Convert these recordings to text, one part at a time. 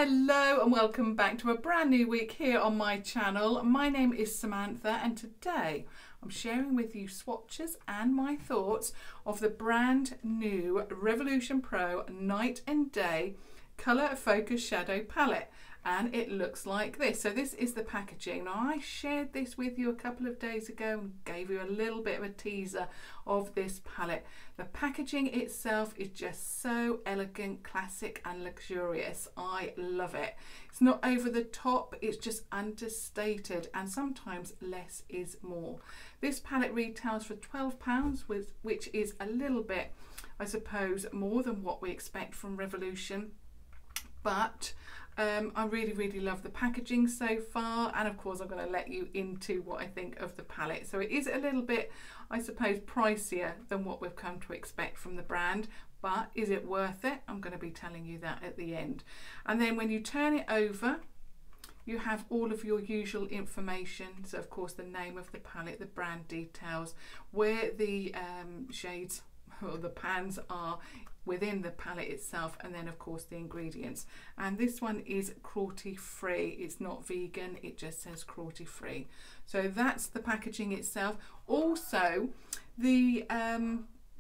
Hello and welcome back to a brand new week here on my channel. My name is Samantha and today I'm sharing with you swatches and my thoughts of the brand new Revolution Pro Night and Day Colour Focus Shadow Palette, and it looks like this. So this is the packaging. Now I shared this with you a couple of days ago and gave you a little bit of a teaser of this palette. The packaging itself is just so elegant, classic and luxurious. I love it. It's not over the top, it's just understated, and sometimes less is more. This palette retails for £12, which is a little bit, I suppose, more than what we expect from Revolution. But I really love the packaging so far, and of course I'm going to let you into what I think of the palette. So it is a little bit, I suppose, pricier than what we've come to expect from the brand, but is it worth it? I'm going to be telling you that at the end. And then when you turn it over, you have all of your usual information. So of course the name of the palette, the brand details, where the shades or the pans are within the palette itself, and then of course the ingredients. And this one is cruelty free. It's not vegan, it just says cruelty free. So that's the packaging itself. Also the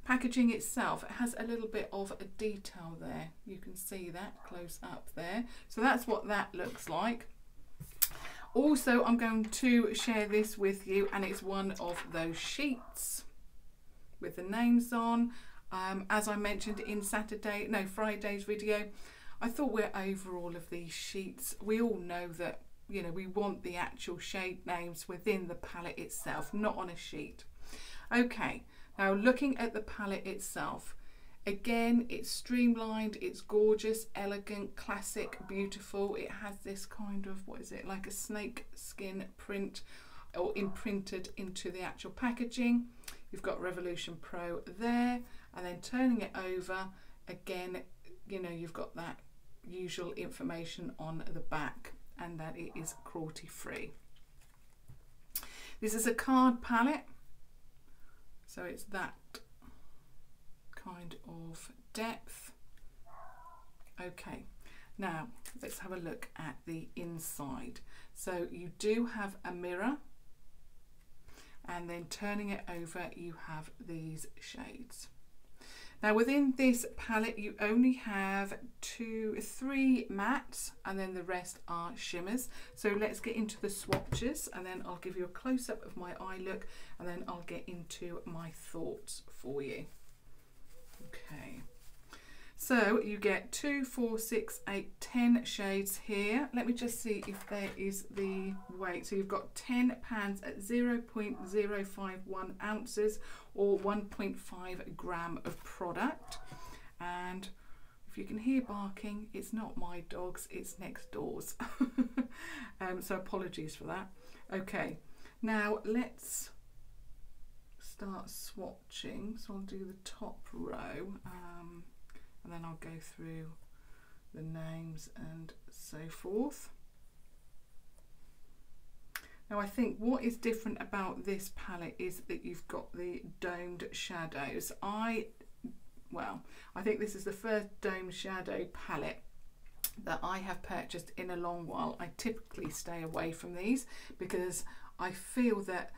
packaging itself, it has a little bit of a detail there. You can see that close up there. So that's what that looks like. Also, I'm going to share this with you, and it's one of those sheets with the names on. As I mentioned in Friday's video, I thought we're over all of these sheets. We all know that, you know, we want the actual shade names within the palette itself, not on a sheet. Okay, now looking at the palette itself, again, it's streamlined, it's gorgeous, elegant, classic, beautiful. It has this kind of, what is it, like a snake skin print or imprinted into the actual packaging. You've got Revolution Pro there, and then turning it over, again, you know, you've got that usual information on the back, and that it is cruelty free. This is a card palette, so it's that kind of depth. Okay, now let's have a look at the inside. So you do have a mirror, and then turning it over you have these shades. Now within this palette you only have 3 mattes, and then the rest are shimmers. So let's get into the swatches, and then I'll give you a close-up of my eye look, and then I'll get into my thoughts for you. Okay, so you get 2, 4, 6, 8, 10 shades here. Let me just see if there is the weight. So you've got 10 pans at 0.051 ounces or 1.5 gram of product. And if you can hear barking, it's not my dogs, it's next door's. So apologies for that. Okay, now let's start swatching. So I'll do the top row. And then I'll go through the names and so forth. Now I think what is different about this palette is that you've got the domed shadows. I think this is the first domed shadow palette that I have purchased in a long while. I typically stay away from these because I feel that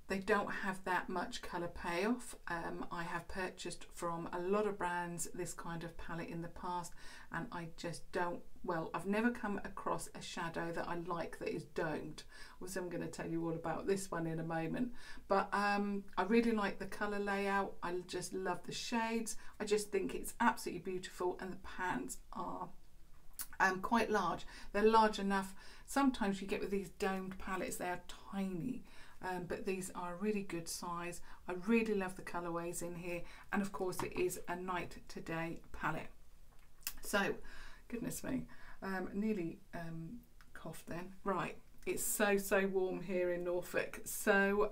they don't have that much colour payoff. I have purchased from a lot of brands this kind of palette in the past, and I just don't, well, I've never come across a shadow that I like that is domed. Also, I'm going to tell you all about this one in a moment. But I really like the colour layout. I just love the shades. I just think it's absolutely beautiful, and the pans are quite large. They're large enough. Sometimes you get with these domed palettes, they are tiny. But these are a really good size. I really love the colourways in here, and of course it is a night to day palette. So, goodness me, nearly coughed then. Right, it's so warm here in Norfolk, so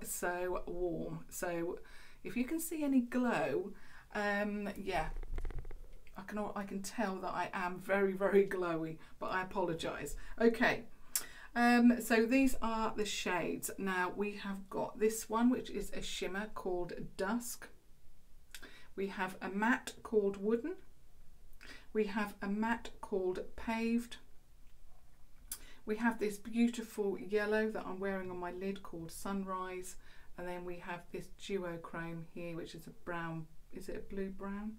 warm. So if you can see any glow, yeah, I can tell that I am very glowy, but I apologise. Okay. So these are the shades. Now we have got this one, which is a shimmer called Dusk. We have a matte called Wooden. We have a matte called Paved. We have this beautiful yellow that I'm wearing on my lid called Sunrise, and then we have this duochrome here, which is a brown, is it a blue brown?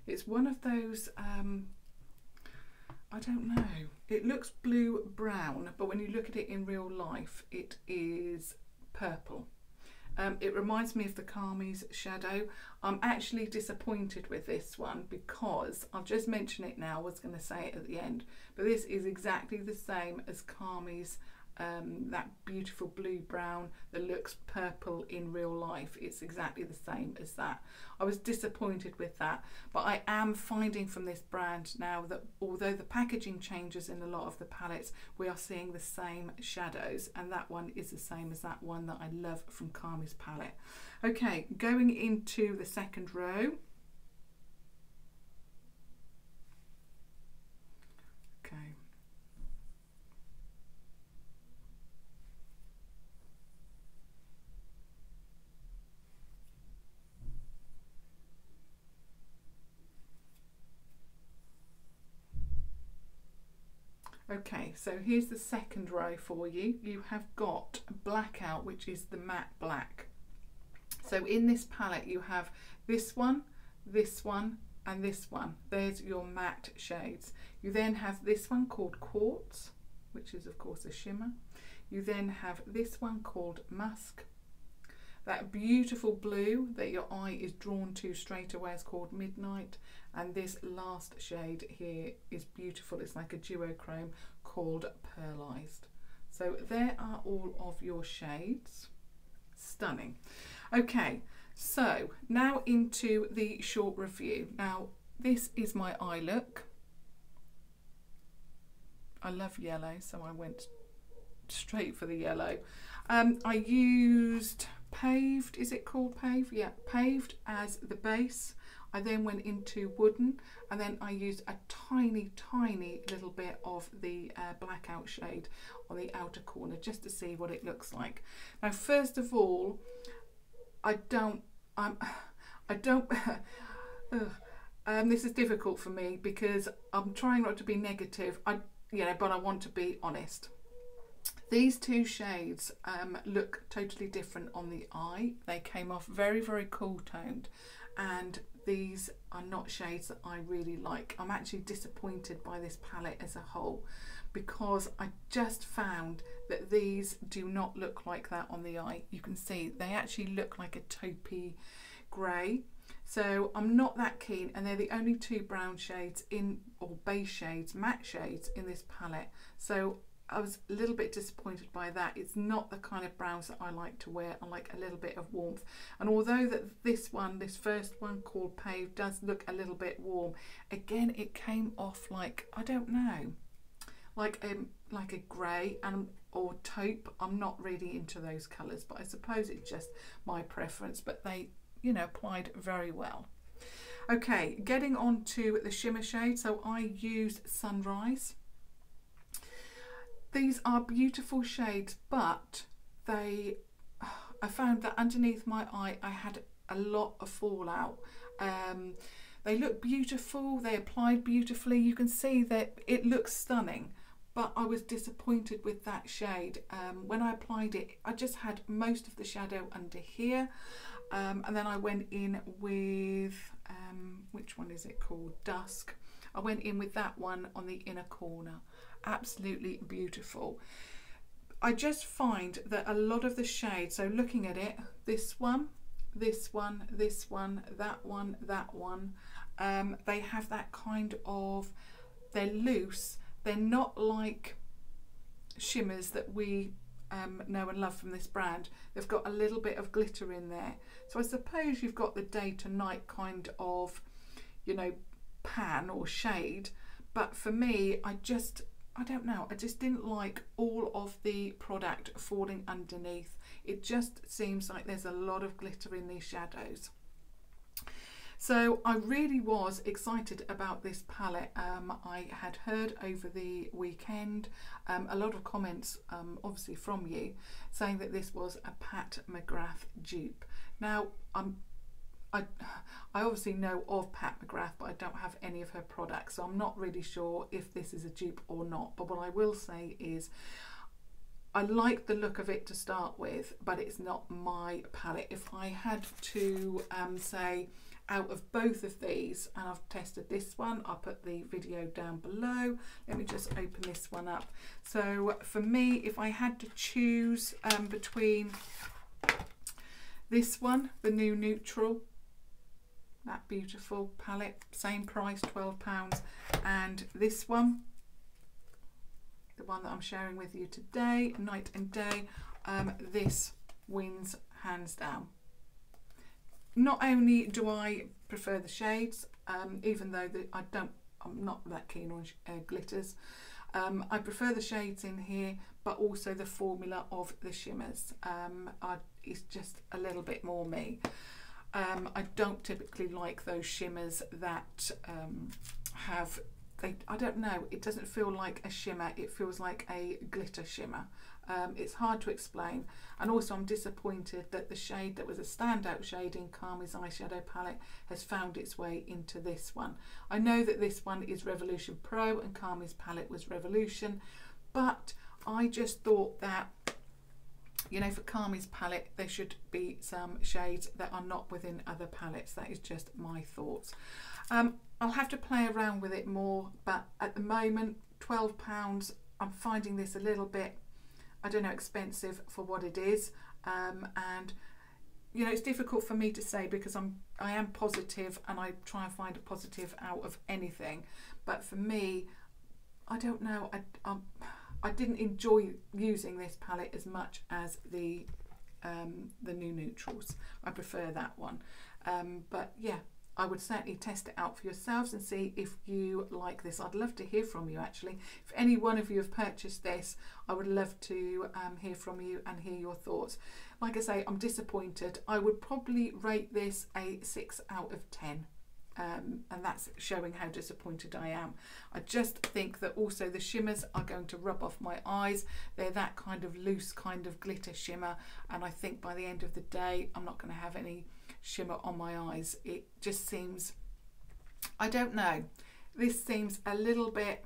It's one of those, I don't know, it looks blue brown, but when you look at it in real life it is purple. It reminds me of the Carmi's shadow. I'm actually disappointed with this one because I'll just mention it now. I was going to say it at the end, but this is exactly the same as Carmi's, that beautiful blue brown that looks purple in real life. It's exactly the same as that. I was disappointed with that, but I am finding from this brand now that although the packaging changes in a lot of the palettes, we are seeing the same shadows, and that one is the same as that one that I love from Carmi's palette. Okay, going into the second row. Okay. Okay, so here's the second row for you. You have got Blackout, which is the matte black. So in this palette you have this one, and this one. There's your matte shades. You then have this one called Quartz, which is of course a shimmer. You then have this one called Musk. That beautiful blue that your eye is drawn to straight away is called Midnight, and this last shade here is beautiful. It's like a duochrome called Pearlized. So there are all of your shades. Stunning. Okay, so now into the short review. Now this is my eye look. I love yellow, so I went straight for the yellow. I used Paved, is it called Paved? Yeah, Paved as the base. I then went into Wooden, and then I used a tiny little bit of the Blackout shade on the outer corner just to see what it looks like. Now first of all, this is difficult for me because I'm trying not to be negative, but I want to be honest. These two shades look totally different on the eye. They came off very cool toned, and these are not shades that I really like. I'm actually disappointed by this palette as a whole because I just found that these do not look like that on the eye. You can see they actually look like a taupey grey. So I'm not that keen, and they're the only two brown shades or base shades, matte shades in this palette. So I was a little bit disappointed by that. It's not the kind of browns that I like to wear. I like a little bit of warmth. And although that this first one called Paved does look a little bit warm, again, it came off like, I don't know, like a grey or taupe. I'm not really into those colours, but I suppose it's just my preference, but they, applied very well. Okay, getting on to the shimmer shade. So I used Sunrise. These are beautiful shades, but I found that underneath my eye I had a lot of fallout. They look beautiful, they applied beautifully. You can see that it looks stunning, but I was disappointed with that shade. When I applied it, I just had most of the shadow under here, and then I went in with, which one is it called? Dusk. I went in with that one on the inner corner. Absolutely beautiful. I just find that a lot of the shades, so looking at it, this one, this one, this one, that one, that one, they have that kind of, they're loose. They're not like shimmers that we know and love from this brand. They've got a little bit of glitter in there. So I suppose you've got the day to night kind of, pan or shade. But for me, I don't know, I just didn't like all of the product falling underneath. It just seems like there's a lot of glitter in these shadows. So I really was excited about this palette. I had heard over the weekend a lot of comments, obviously from you, saying that this was a Pat McGrath dupe. Now, I obviously know of Pat McGrath, but I don't have any of her products, so I'm not really sure if this is a dupe or not. But what I will say is I like the look of it to start with, but it's not my palette. If I had to say out of both of these, and I've tested this one, I'll put the video down below. Let me just open this one up. So for me, if I had to choose between this one, the new Neutral, that beautiful palette, same price, £12, and this one, the one that I'm sharing with you today, Night and Day, this wins hands down. Not only do I prefer the shades, even though I'm not that keen on glitters, I prefer the shades in here, but also the formula of the shimmers is just a little bit more me. I don't typically like those shimmers that I don't know, it doesn't feel like a shimmer, it feels like a glitter shimmer. It's hard to explain, and also I'm disappointed that the shade that was a standout shade in Kami's eyeshadow palette has found its way into this one. I know that this one is Revolution Pro and Kami's palette was Revolution, but I just thought that, you know, for Kami's palette there should be some shades that are not within other palettes. That is just my thoughts. I'll have to play around with it more, but at the moment, £12, I'm finding this a little bit, I don't know, expensive for what it is. And you know, it's difficult for me to say because I am positive and I try and find a positive out of anything. But for me, I don't know, I didn't enjoy using this palette as much as the new Neutrals. I prefer that one. But yeah, I would certainly test it out for yourselves and see if you like this. I'd love to hear from you actually. If any one of you have purchased this, I would love to hear from you and hear your thoughts. Like I say, I'm disappointed. I would probably rate this a 6 out of 10. And that's showing how disappointed I am. I just think that also the shimmers are going to rub off my eyes. They're that kind of loose kind of glitter shimmer, and I think by the end of the day I'm not going to have any shimmer on my eyes. It just seems, I don't know, this seems a little bit,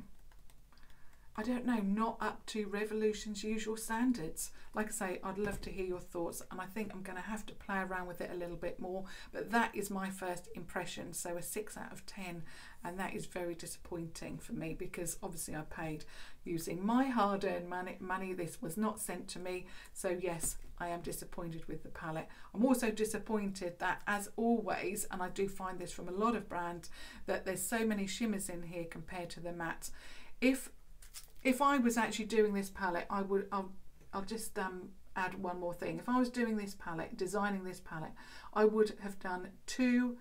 I don't know, not up to Revolution's usual standards. Like I say, I'd love to hear your thoughts, and I think I'm going to have to play around with it a little bit more, but that is my first impression. So a 6 out of 10, and that is very disappointing for me because obviously I paid using my hard-earned money. This was not sent to me, so yes, I am disappointed with the palette. I'm also disappointed that, as always, and I do find this from a lot of brands, that there's so many shimmers in here compared to the mattes. If I was actually doing this palette, I'll just add one more thing. If I was doing this palette, designing this palette, I would have done 2,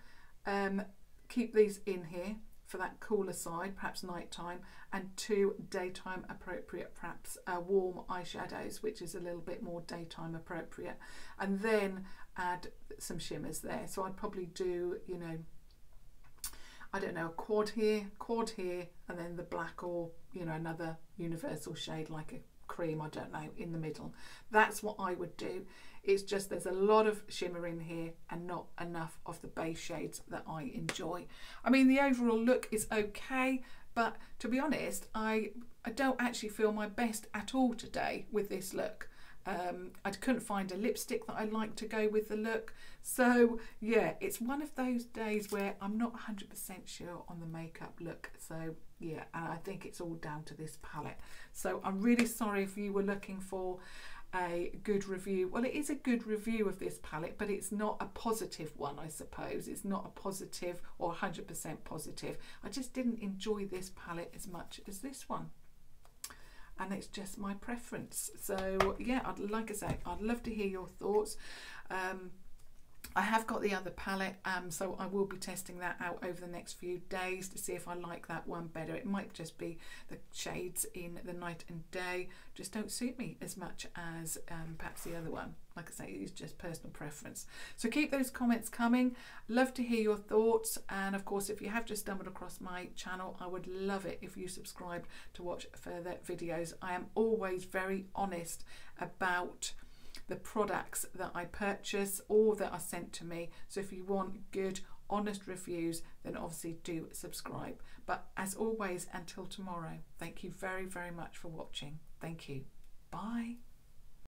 keep these in here for that cooler side, perhaps nighttime, and 2 daytime appropriate, perhaps warm eyeshadows, which is a little bit more daytime appropriate, and then add some shimmers there. So I'd probably do, you know, I don't know, a quad here, and then the black, or, you know, another universal shade like a cream, I don't know, in the middle. That's what I would do. It's just there's a lot of shimmer in here and not enough of the base shades that I enjoy. I mean, the overall look is okay, but to be honest, I don't actually feel my best at all today with this look. I couldn't find a lipstick that I like to go with the look. So yeah, it's one of those days where I'm not 100% sure on the makeup look. So yeah, and I think it's all down to this palette. So I'm really sorry if you were looking for a good review. Well, it is a good review of this palette, but it's not a positive one, I suppose. It's not a positive or 100% positive. I just didn't enjoy this palette as much as this one, and it's just my preference. So yeah, like I say, I'd love to hear your thoughts. I have got the other palette, so I will be testing that out over the next few days to see if I like that one better. It might just be the shades in the Night and Day just don't suit me as much as perhaps the other one. Like I say, it's just personal preference. So keep those comments coming. Love to hear your thoughts, and of course, if you have just stumbled across my channel, I would love it if you subscribe to watch further videos. I am always very honest about the products that I purchase or that are sent to me. So if you want good, honest reviews, then obviously do subscribe. But as always, until tomorrow, thank you very, very much for watching. Thank you. Bye.